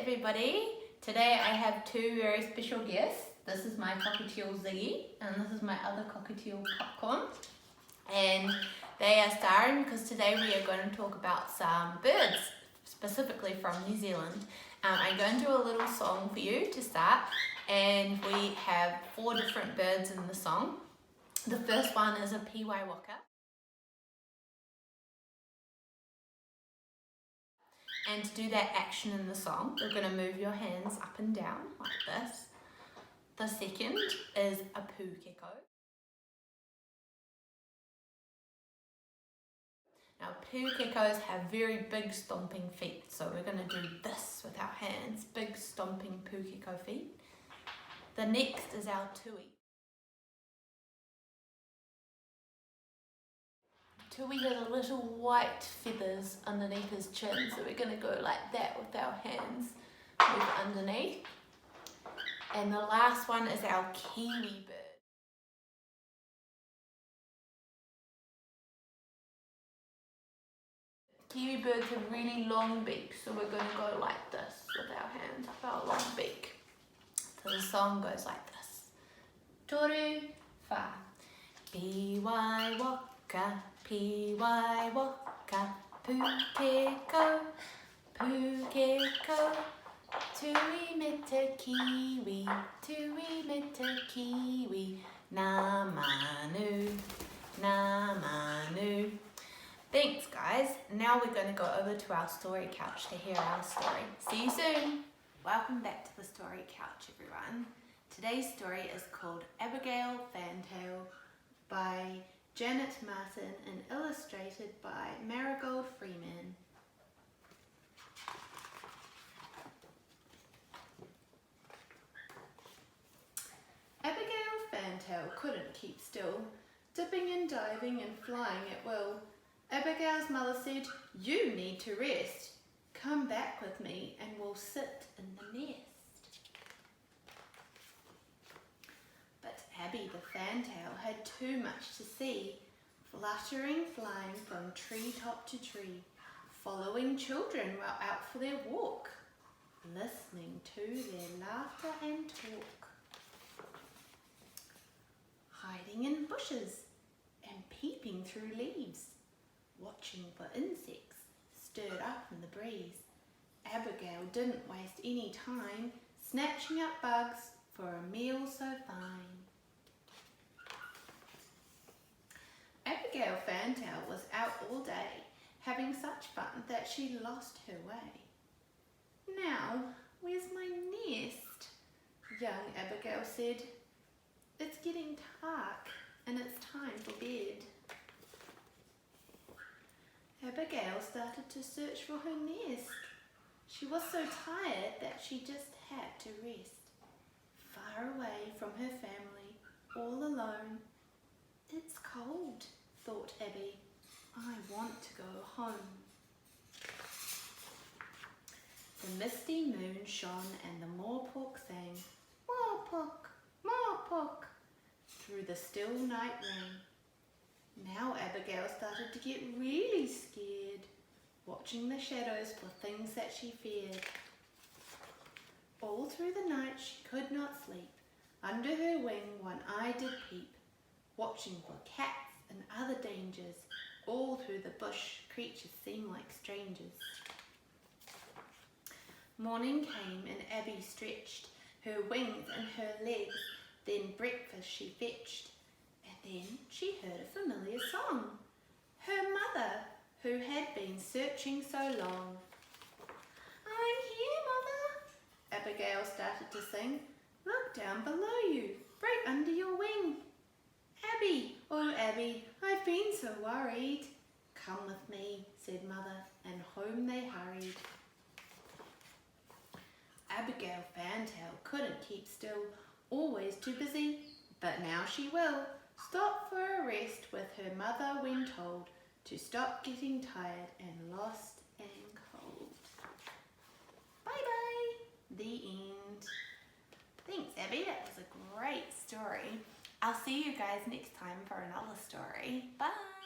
everybody. Today I have two very special guests. This is my cockatiel Ziggy and this is my other cockatiel Popcorn. And they are starring because today we are going to talk about some birds, specifically from New Zealand. I'm going to do a little song for you to start, and we have 4 different birds in the song. The first one is a piwaiwaka. And to do that action in the song, you're going to move your hands up and down like this. The second is a pūkeko. Now pūkekos have very big stomping feet, so we're going to do this with our hands, big stomping pūkeko feet. The next is our tui. Tui has little white feathers underneath his chin, so we're going to go like that with our hands, move underneath. And the last one is our kiwi bird. Kiwi birds have really long beaks, so we're going to go like this with our hands up our long beak. So the song goes like this. Toru wha, piwaiwaka, piwaiwaka, pūkeko, pūkeko, tui me te kiwi, tui me te kiwi, nā manu, nā manu. Thanks guys. Now we're going to go over to our story couch to hear our story. See you soon. Welcome back to the story couch, everyone. Today's story is called Abigail Fantail by Janet Martin and illustrated by Marigold Freeman. Abigail Fantail couldn't keep still, dipping and diving and flying at will. Abigail's mother said, "You need to rest. Come back with me and we'll sit in the nest." But Abby the Fantail had too much to see, fluttering, flying from tree top to tree, following children while out for their walk, listening to their laughter and talk, hiding in bushes and peeping through leaves, watching for insects stirred up in the breeze. Abigail didn't waste any time snatching up bugs for a meal so fine. Abigail Fantail was out all day, having such fun that she lost her way. "Now, where's my nest?" young Abigail said. "It's getting dark and it's time for bed." Abigail started to search for her nest. She was so tired that she just had to rest, far away from her family, all alone. "It's cold," thought Abby. "I want to go home." The misty moon shone and the moorpork sang, "Moorpork, moorpork," through the still night rain. Now Abigail started to get really scared, watching the shadows for things that she feared. All through the night she could not sleep. Under her wing one eye did peep, watching for cats and other dangers. All through the bush creatures seemed like strangers. Morning came and Abby stretched her wings and her legs. Then breakfast she fetched. Then she heard a familiar song. Her mother, who had been searching so long. "I'm here, Mother," Abigail started to sing. "Look down below you, right under your wing." "Abby, oh Abby, I've been so worried." "Come with me," said Mother, and home they hurried. Abigail Fantail couldn't keep still, always too busy, but now she will stop for a rest with her mother when told to stop getting tired and lost and cold. Bye-bye. The end. Thanks, Abby. That was a great story. I'll see you guys next time for another story. Bye.